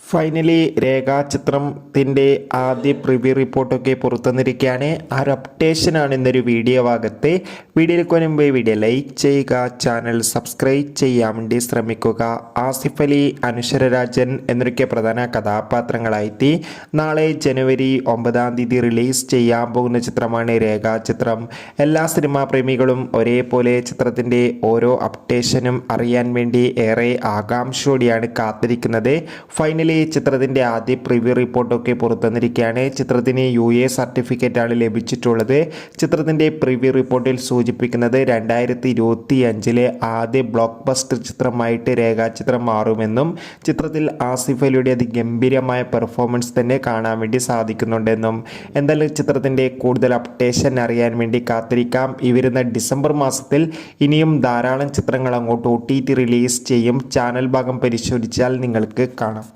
Finally രേഖാചിത്രത്തിൻ്റെ ആദ്യ preview റിപ്പോർട്ടൊക്കെ പുറത്തുവന്നിരിക്കുകയാണ്. ആ ഒരു അപ്ഡേഷനാണ് ഇന്നൊരു വീഡിയോ ഭാഗത്ത്. വീഡിയോയിൽ മുൻപ് വീഡിയോ ലൈക്ക് ചെയ്യുക, ചാനൽ സബ്സ്ക്രൈബ് ചെയ്യാൻ വേണ്ടി ശ്രമിക്കുക. ആസിഫ് അലി, അനശ്വര രാജൻ എന്നൊക്കെ പ്രധാന കഥാപാത്രങ്ങളായിട്ട് നാളെ ജനുവരി 9 റിലീസ് ചെയ്യാൻ പോകുന്ന ചിത്രമാണ് രേഖാചിത്രം. എല്ലാ സിനിമാ പ്രേമികളും ഒരേപോലെ ചിത്രത്തിൻ്റെ ഓരോ അപ്ഡേഷനും അറിയാൻ വേണ്ടി ഏറെ ആകാംക്ഷയോടെയാണ് കാത്തിരിക്കുന്നത്. ഫൈനലി ചിത്രത്തിൻ്റെ ആദ്യ പ്രിവ്യൂ റിപ്പോർട്ടൊക്കെ പുറത്തുവന്നിരിക്കുകയാണ്. ചിത്രത്തിന് UA സർട്ടിഫിക്കറ്റാണ് ലഭിച്ചിട്ടുള്ളത്. ചിത്രത്തിൻ്റെ പ്രിവ്യൂ റിപ്പോർട്ടിൽ സൂചിപ്പിക്കുന്നത് 2025 ആദ്യ ബ്ലോക്ക് ബസ്റ്റർ ചിത്രമായിട്ട് രേഖാചിത്രം മാറുമെന്നും ചിത്രത്തിൽ ആസിഫ് അലിയുടെ അതിഗംഭീരമായ പെർഫോമൻസ് തന്നെ കാണാൻ വേണ്ടി സാധിക്കുന്നുണ്ടെന്നും. എന്തായാലും ചിത്രത്തിൻ്റെ കൂടുതൽ അപ്ഡേഷൻ അറിയാൻ വേണ്ടി കാത്തിരിക്കാം. ഈ വരുന്ന ഡിസംബർ മാസത്തിൽ ഇനിയും ധാരാളം ചിത്രങ്ങൾ അങ്ങോട്ട് OTT റിലീസ് ചെയ്യും. ചാനൽ ഭാഗം പരിശോധിച്ചാൽ നിങ്ങൾക്ക് കാണാം.